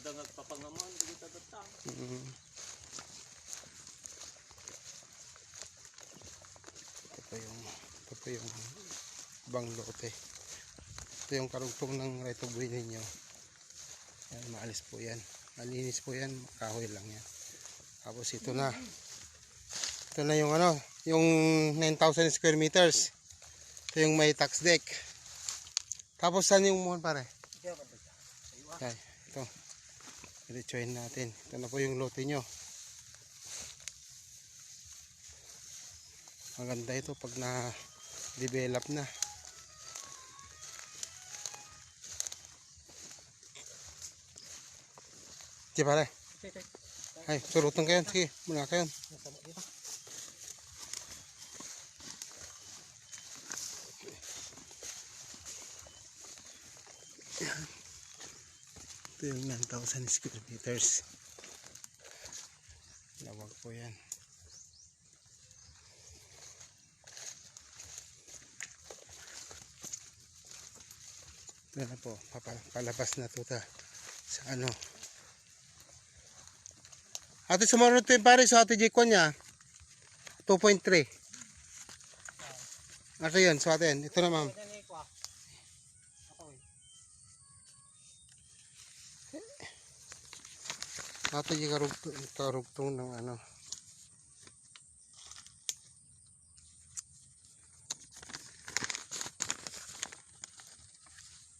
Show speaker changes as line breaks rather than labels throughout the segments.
Udah nagpapangaman, kita datang.
Ito po yung ibang lote. Ito yung karugtong ng right of way ninyo. Yan, maalis po yan. Malinis po yan, kahoy lang yan. Tapos ito na. Ito na yung ano, yung 9,000 square meters. Ito yung may tax deck. Tapos saan yung muhon pare? Yan, ito. Diretsuhin natin. Ito na po yung lote nyo. Maganda ito pag na-develop na. Sige pare. Ay, surutan kayo. Sige, muna kayo. Ito yung 9,000 square meters. Lawag po yan. Ito na po, palabas na ito sa ano. Ate, sumunod ito yung pare sa ate J1 niya. 2.3. Ate yun, so atin. Ito na ma'am. Ate J karugtong ng ano.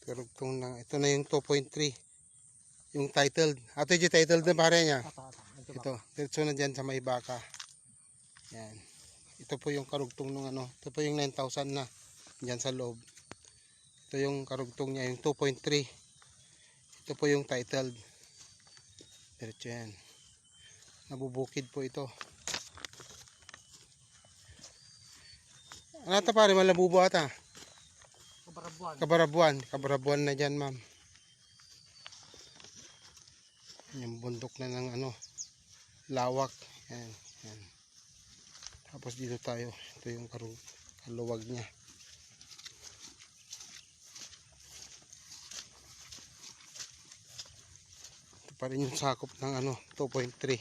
Karugtong ng, ito na yung 2.3. Yung titled. Ate J titled na pare niya. Ito, diretso na dyan sa may baka. Yan. Ito po yung karugtong ng ano. Ito po yung 9,000 na. Dyan sa loob. Ito yung karugtong niya, yung 2.3. Ito po yung titled. Diretso yan. Nabubukid po ito. Ano ito pare? Malabubo ata.
Kabarabuan.
Kabarabuan na dyan ma'am. Yung bundok na ng ano. Lawak. Yan, yan. Tapos dito tayo. Ito yung kaluwag niya. Ito pa rin yung sakop ng ano, 2.3.